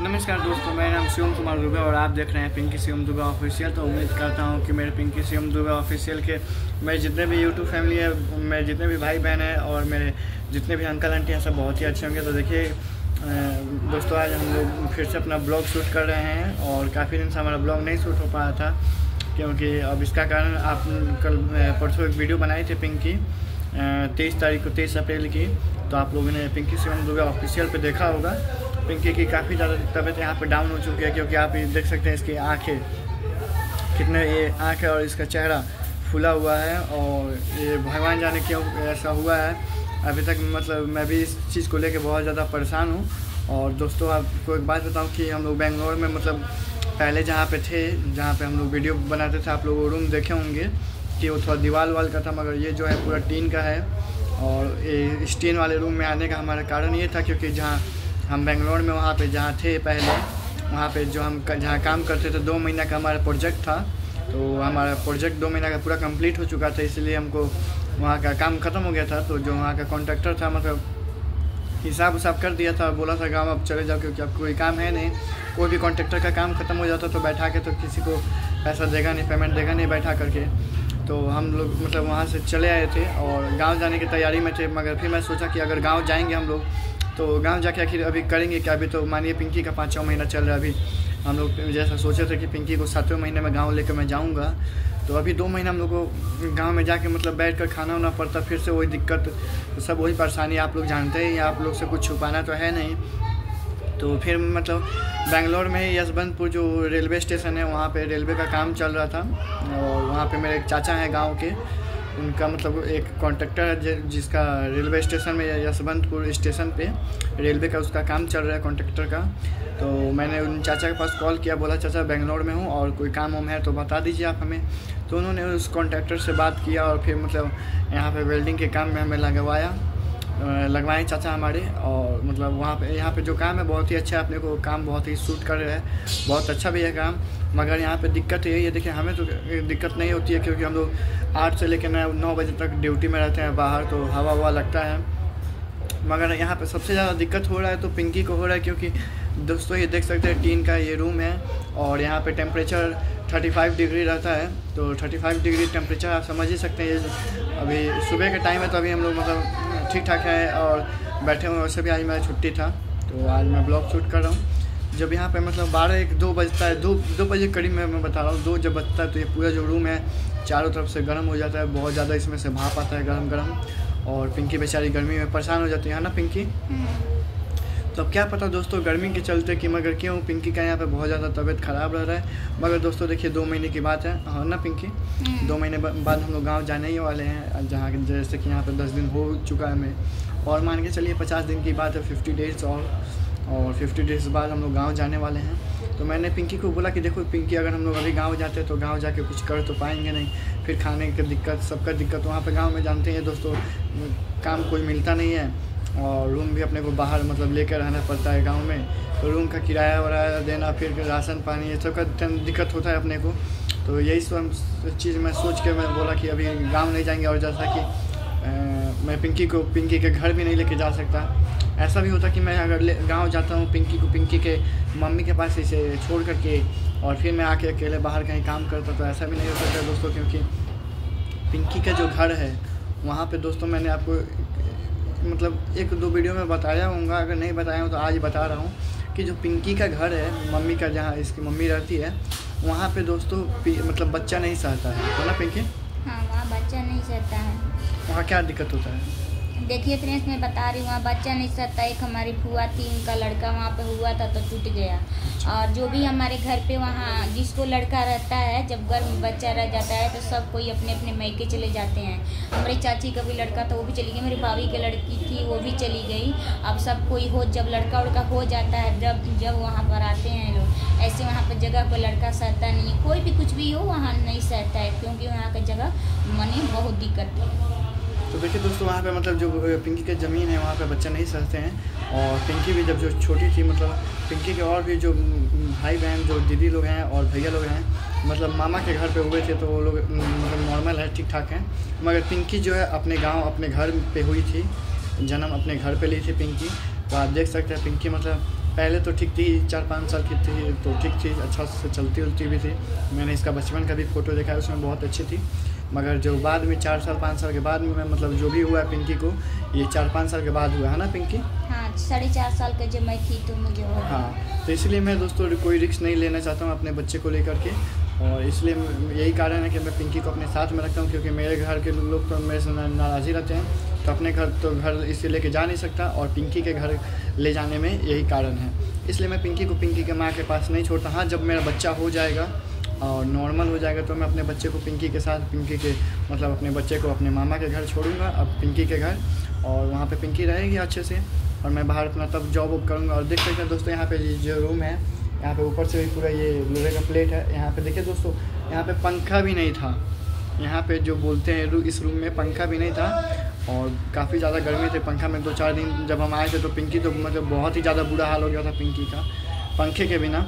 नमस्कार दोस्तों, मेरा नाम शिवम कुमार दुबे और आप देख रहे हैं पिंकी शिवम दुबे ऑफिशियल। तो उम्मीद करता हूं कि मेरे पिंकी शिवम दुबे ऑफिशियल के मेरे जितने भी यूट्यूब फैमिली है, मेरे जितने भी भाई बहन हैं और मेरे जितने भी अंकल आंटी हैं, सब बहुत ही अच्छे होंगे। तो देखिए दोस्तों, आज हम लोग फिर से अपना ब्लॉग शूट कर रहे हैं और काफ़ी दिन से हमारा ब्लॉग नहीं शूट हो पाया था, क्योंकि अब इसका कारण आप कल परसों एक वीडियो बनाई थी पिंकी 23 अप्रैल की। तो आप लोगों ने पिंकी शिवम दुबे ऑफिशियल पे देखा होगा। पिंकी की काफ़ी ज़्यादा तबीयत यहाँ पे डाउन हो चुकी है, क्योंकि आप ये देख सकते हैं इसकी आँखें कितने, ये आँखें और इसका चेहरा फूला हुआ है और ये भगवान जाने क्यों ऐसा हुआ है। अभी तक मतलब मैं भी इस चीज़ को लेके बहुत ज़्यादा परेशान हूँ। और दोस्तों, आपको एक बात बताऊँ कि हम लोग बेंगलोर में मतलब पहले जहाँ पे थे, जहाँ पे हम लोग वीडियो बनाते थे, आप लोग रूम देखे होंगे कि वो थोड़ा दीवार वाल का था, मगर ये जो है पूरा टीन का है। और ये टीन वाले रूम में आने का हमारा कारण ये था क्योंकि जहाँ हम बेंगलोर में वहाँ पे जहाँ थे पहले, वहाँ पे जो हम जहाँ काम करते थे 2 महीना का हमारा प्रोजेक्ट था। तो हमारा प्रोजेक्ट 2 महीना का पूरा कंप्लीट हो चुका था, इसलिए हमको वहाँ का काम ख़त्म हो गया था। तो जो वहाँ का कॉन्ट्रैक्टर था मतलब हिसाब उसाब कर दिया था, बोला था गाँव अब चले जाओ क्योंकि अब कोई काम है नहीं। कोई भी कॉन्ट्रैक्टर का काम ख़त्म हो जाता तो बैठा के तो किसी को पैसा देगा नहीं, पेमेंट देगा नहीं बैठा करके। तो हम लोग मतलब वहाँ से चले आए थे और गांव जाने की तैयारी में थे, मगर फिर मैं सोचा कि अगर गांव जाएंगे हम लोग तो गांव जाके आखिर अभी करेंगे क्या। अभी तो मानिए पिंकी का 5-6 महीना चल रहा है। अभी हम लोग जैसा सोचे थे कि पिंकी को 7वें महीने में गांव लेकर मैं जाऊंगा, तो अभी 2 महीना हम लोग को गांव में जाके मतलब बैठ कर खाना वाना पड़ता, फिर से वही दिक्कत, सब वही परेशानी आप लोग जानते हैं, आप लोग से कुछ छुपाना तो है नहीं। तो फिर मतलब बेंगलोर में यशवंतपुर जो रेलवे स्टेशन है, वहाँ पे रेलवे का काम चल रहा था और वहाँ पे मेरे एक चाचा हैं गांव के, उनका मतलब एक कॉन्ट्रैक्टर है जिसका रेलवे स्टेशन में यशवंतपुर स्टेशन पे रेलवे का उसका काम चल रहा है कॉन्ट्रैक्टर का। तो मैंने उन चाचा के पास कॉल किया, बोला चाचा बेंगलोर में हूँ और कोई काम वाम है तो बता दीजिए आप हमें। तो उन्होंने उस कॉन्ट्रैक्टर से बात किया और फिर मतलब यहाँ पर वेल्डिंग के काम में हमें लगवाए चाचा हमारे। और मतलब वहाँ पे यहाँ पे जो काम है बहुत ही अच्छा है, अपने को काम बहुत ही सूट कर रहा है, बहुत अच्छा भी है काम। मगर यहाँ पे दिक्कत यही है, देखिए हमें तो दिक्कत नहीं होती है क्योंकि हम लोग 8 से लेकर 9 बजे तक ड्यूटी में रहते हैं बाहर, तो हवा लगता है। मगर यहाँ पे सबसे ज़्यादा दिक्कत हो रहा है तो पिंकी को हो रहा है, क्योंकि दोस्तों ये देख सकते हैं टीन का ये रूम है और यहाँ पे टेम्परेचर 35 डिग्री रहता है। तो 35 डिग्री टेम्परेचर आप समझ ही सकते हैं। अभी सुबह के टाइम है तो अभी हम लोग मतलब ठीक ठाक है और बैठे हुए। वैसे भी आज मेरा छुट्टी था तो आज मैं ब्लॉग शूट कर रहा हूँ। जब यहाँ पे मतलब 12-1-2 बजता है, 2 बजे करीब में बता रहा हूँ, 2 जब बजता है तो ये पूरा जो रूम है चारों तरफ से गर्म हो जाता है, बहुत ज़्यादा इसमें से भाप आता है गरम। और पिंकी बेचारी गर्मी में परेशान हो जाती है ना पिंकी। तो अब क्या पता दोस्तों गर्मी के चलते कि मगर क्यों पिंकी का यहाँ पे बहुत ज़्यादा तबीयत ख़राब रह रहा है। मगर दोस्तों देखिए 2 महीने की बात है, हाँ ना पिंकी, 2 महीने बाद हम लोग गांव जाने ही वाले हैं, जहाँ जैसे कि यहाँ पे 10 दिन हो चुका है हमें, और मान के चलिए 50 दिन की बात है, 50 डेज़ और 50 डेज़ बाद हम लोग गाँव जाने वाले हैं। तो मैंने पिंकी को बोला कि देखो पिंकी, अगर हम लोग अभी गाँव जाते तो गाँव जाके कुछ कर तो पाएंगे नहीं, फिर खाने की दिक्कत, सबका दिक्कत वहाँ पर गाँव में जानते हैं दोस्तों, काम कोई मिलता नहीं है और रूम भी अपने को बाहर मतलब लेकर रहना पड़ता है गांव में। तो रूम का किराया वराया देना, फिर राशन पानी, ये सब का दिक्कत होता है अपने को। तो यही सब चीज़ मैं सोच के मैं बोला कि अभी गांव नहीं जाएंगे। और जैसा कि मैं पिंकी के घर भी नहीं लेके जा सकता। ऐसा भी होता कि मैं अगर गांव जाता हूँ पिंकी के मम्मी के पास इसे छोड़ करके और फिर मैं आके अकेले बाहर कहीं काम करता, तो ऐसा भी नहीं हो सकता दोस्तों, क्योंकि पिंकी का जो घर है वहाँ पर दोस्तों मैंने आपको मतलब 1-2 वीडियो में बताया होगा, अगर नहीं बताया हूँ तो आज बता रहा हूँ कि जो पिंकी का घर है मम्मी का, जहाँ इसकी मम्मी रहती है, वहाँ पे दोस्तों मतलब बच्चा नहीं सहता है, तो ना पिंकी? हाँ, वहाँ बच्चा नहीं सहता है। वहाँ क्या दिक्कत होता है? देखिए फ्रेंड्स, मैं बता रही हूँ, वहाँ बच्चा नहीं सहता। एक हमारी फुआ थी, उनका लड़का वहाँ पे हुआ था तो टूट गया। और जो भी हमारे घर पे वहाँ जिसको लड़का रहता है, जब घर में बच्चा रह जाता है तो सब कोई अपने अपने मैके चले जाते हैं। हमारी चाची का भी लड़का था, वो भी चली गई। मेरी भाभी की लड़की थी, वो भी चली गई। अब सब कोई जब लड़का उड़का हो जाता है, जब वहाँ पर आते हैं लोग, ऐसे वहाँ पर जगह पर लड़का सहता नहीं है, कोई भी कुछ भी हो वहाँ नहीं सहता है, क्योंकि वहाँ की जगह मनी बहुत दिक्कत है। तो देखिए दोस्तों, वहाँ पे मतलब जो पिंकी की ज़मीन है वहाँ पे बच्चा नहीं सहते हैं। और पिंकी भी जब जो छोटी थी, मतलब पिंकी के और भी जो भाई बहन, जो दीदी लोग हैं और भैया लोग हैं, मतलब मामा के घर पे हुए थे तो वो लोग मतलब नॉर्मल है, ठीक ठाक हैं। मगर पिंकी जो है अपने गाँव अपने घर पे हुई थी, जन्म अपने घर पे ली थी पिंकी। तो आप देख सकते हैं पिंकी मतलब पहले तो ठीक थी, 4-5 साल की थी तो ठीक थी, अच्छा से चलती उलती भी थी। मैंने इसका बचपन का भी फ़ोटो देखा है, उसमें बहुत अच्छी थी। मगर जो बाद में 4 साल 5 साल के बाद में मतलब जो भी हुआ है पिंकी को, ये 4-5 साल के बाद हुआ है ना पिंकी? हाँ, 4.5 साल का जब मैं थी तो मुझे हो गया। हाँ, तो इसलिए मैं दोस्तों कोई रिस्क नहीं लेना चाहता हूँ अपने बच्चे को लेकर के, और इसलिए यही कारण है कि मैं पिंकी को अपने साथ में रखता हूँ, क्योंकि मेरे घर के लोग तो मेरे से नाराज़ ही रहते हैं। तो अपने घर इसे लेके जा नहीं सकता, और पिंकी के घर ले जाने में यही कारण है। इसलिए मैं पिंकी को पिंकी के माँ के पास नहीं छोड़ता। हाँ, जब मेरा बच्चा हो जाएगा और नॉर्मल हो जाएगा तो मैं अपने बच्चे को पिंकी के साथ, पिंकी के मतलब अपने बच्चे को अपने मामा के घर छोड़ूंगा, अब पिंकी के घर, और वहाँ पे पिंकी रहेगी अच्छे से, और मैं बाहर अपना तब जॉब वॉब करूँगा। और देख सकते हैं दोस्तों, यहाँ पे जो रूम है, यहाँ पे ऊपर से भी पूरा ये लोहे का प्लेट है। यहाँ पे देखिए दोस्तों, यहाँ पे पंखा भी नहीं था। यहाँ पे जो बोलते हैं इस रूम में पंखा भी नहीं था, और काफ़ी ज़्यादा गर्मी थे। पंखा में 2-4 दिन जब हम आए थे तो पिंकी तो मतलब बहुत ही ज़्यादा बुरा हाल हो गया था पिंकी का पंखे के बिना।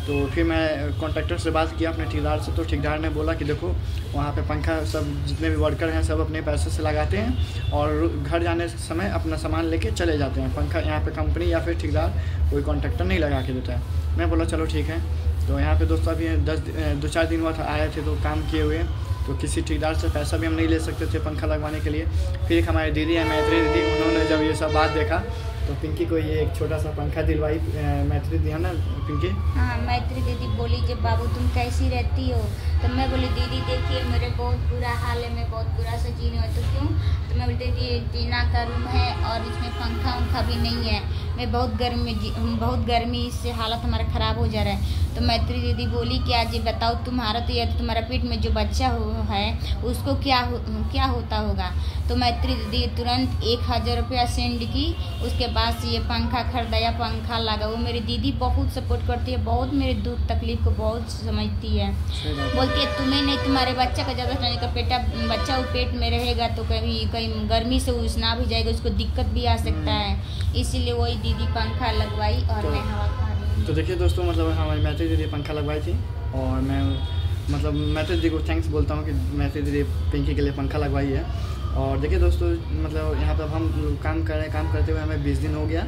तो फिर मैं कॉन्ट्रैक्टर से बात किया अपने ठेकेदार से, तो ठेकेदार ने बोला कि देखो वहाँ पे पंखा सब जितने भी वर्कर हैं सब अपने पैसे से लगाते हैं, और घर जाने समय अपना सामान लेके चले जाते हैं। पंखा यहाँ पे कंपनी या फिर ठेकेदार कोई कॉन्ट्रैक्टर नहीं लगा के देता है। मैं बोला चलो ठीक है। तो यहाँ पे दोस्तों अभी 2-4 दिन हुआ था आए थे तो काम किए हुए, तो किसी ठेकेदार से पैसा भी हम नहीं ले सकते थे पंखा लगवाने के लिए। फिर एक हमारी दीदी है मैत्री दीदी, उन्होंने जब ये सब बात देखा तो पिंकी को ये एक छोटा सा पंखा दिलवाई। मैत्री दी है ना पिंकी? हाँ, मैत्री दीदी बोली जब बाबू तुम कैसी रहती हो, तो मैं बोली दीदी देखिए मेरे बहुत बुरा हाल है, मैं बहुत बुरा सा जी रही हूँ। तो क्यों? तो मैं बोलती दीदी टीना का रूम है और इसमें पंखा उंखा भी नहीं है, मैं बहुत गर्मी इससे हालत हमारा ख़राब हो जा रहा है। तो मैत्री दीदी बोली कि आज ये बताओ तुम्हारा तो ये तुम्हारा पेट में जो बच्चा है उसको क्या होता होगा। तो मैत्री दीदी तुरंत 1000 रुपया सेंड की, उसके बाद से ये पंखा खरीदाया, पंखा लगा। वो मेरी दीदी बहुत सपोर्ट करती है, बहुत मेरे दुख तकलीफ को बहुत समझती है। बोलती है तुम्हें नहीं, तुम्हारे बच्चा का ज़्यादा का बच्चा वो पेट में रहेगा तो कहीं गर्मी से उसना भी जाएगा, उसको दिक्कत भी आ सकता है, इसीलिए वही दीदी पंखा लगवाई और मैं हवा खा रही हूँ। तो देखिए दोस्तों, मतलब हमारी मैत्री दीदी पंखा लगवाई थी, और मैं मतलब मैत्री दीदी को थैंक्स बोलता हूँ कि मैत्री दीदी पिंकी के लिए पंखा लगवाई है। और देखिए दोस्तों, मतलब यहाँ पर हम काम करते हुए हमें 20 दिन हो गया,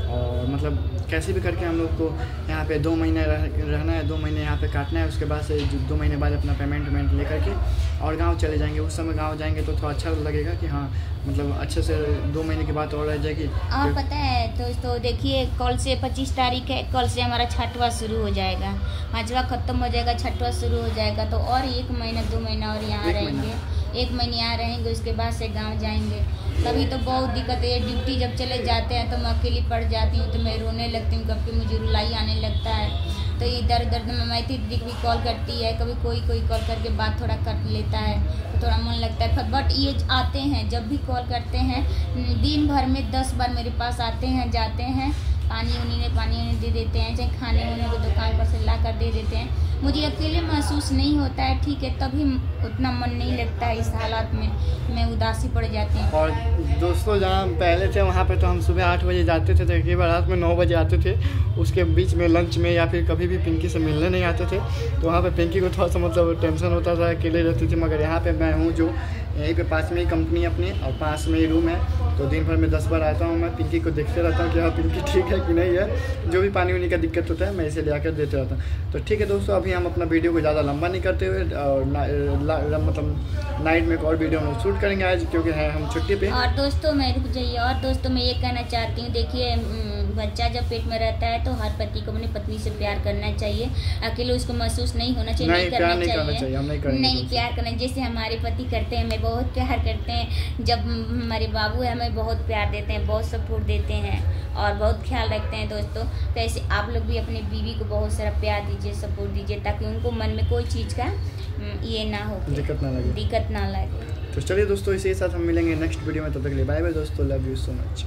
और मतलब कैसे भी करके हम लोग को यहाँ पे 2 महीने रहना है, 2 महीने यहाँ पे काटना है। उसके बाद से 2 महीने बाद अपना पेमेंट लेकर के और गांव चले जाएंगे। उस समय गांव जाएंगे तो थोड़ा अच्छा लगेगा कि हाँ मतलब अच्छे से 2 महीने के बाद और रह जाएगी। और पता है दोस्तों, देखिए कल से 25 तारीख है, कल से हमारा छठवां शुरू हो जाएगा, 5वां ख़त्म हो जाएगा, छठवां शुरू हो जाएगा। तो और 1 महीना 2 महीना और यहाँ रहेंगे, 1 महीने यहाँ रहेंगे, उसके बाद से गाँव जाएंगे। तभी तो बहुत दिक्कत है, ड्यूटी जब चले जाते हैं तो मैं अकेली पड़ जाती हूँ, तो मैं रोने लगती हूँ, कभी मुझे रुलाई आने लगता है। तो इधर उधर में मैत्री दीदी भी कॉल करती है, कभी कोई कॉल करके बात थोड़ा कर लेता है तो थोड़ा मन लगता है। बट ये आते हैं, जब भी कॉल करते हैं दिन भर में 10 बार मेरे पास आते हैं, जाते हैं, पानी उनी दे देते हैं, चाहे खाने वाने को दुकान पर से ला कर दे देते हैं। मुझे अकेले महसूस नहीं होता है, ठीक है, तभी उतना मन नहीं लगता है। इस हालात में मैं उदासी पड़ जाती हूँ। और दोस्तों जहाँ पहले थे वहाँ पे तो हम सुबह 8 बजे जाते थे, तो कई बार रात में 9 बजे आते थे। उसके बीच में लंच में या फिर कभी भी पिंकी से मिलने नहीं आते थे, तो वहाँ पे पिंकी को थोड़ा सा मतलब टेंशन होता था, अकेले रहती थी। मगर यहाँ पे मैं हूँ जो यहीं पे पास में ही कंपनी अपनी और पास में ही रूम है, तो दिन भर में 10 बार आता हूँ। मैं पिंकी को देखते रहता हूँ कि हाँ पिंकी ठीक है कि नहीं है, जो भी पानी वानी का दिक्कत होता है मैं इसे ले आकर देते रहता हूँ। तो ठीक है दोस्तों, अभी हम अपना वीडियो को ज़्यादा लंबा नहीं करते हुए और मतलब नाइट में एक और वीडियो हम शूट करेंगे आज, क्योंकि है हम छुट्टी पे। और दोस्तों मैं रुक जाइए, और दोस्तों मैं ये कहना चाहती हूँ, देखिए बच्चा जब पेट में रहता है तो हर पति को अपनी पत्नी से प्यार करना चाहिए, अकेले उसको महसूस नहीं होना चाहिए, नहीं करना चाहिए, नहीं प्यार करना। जैसे हमारे पति करते हैं, हमें बहुत प्यार करते हैं, जब हमारे बाबू है हमें बहुत प्यार देते हैं, बहुत सपोर्ट देते हैं और बहुत ख्याल रखते हैं दोस्तों। तो ऐसे आप लोग भी अपनी बीवी को बहुत सारा प्यार दीजिए, सपोर्ट दीजिए, ताकि उनको मन में कोई चीज़ का ये ना हो, दिक्कत ना लगे। तो चलिए दोस्तों, इसी के साथ हम मिलेंगे नेक्स्ट वीडियो में, तब तक के लिए बाय बाय दोस्तों, लव यू सो मच।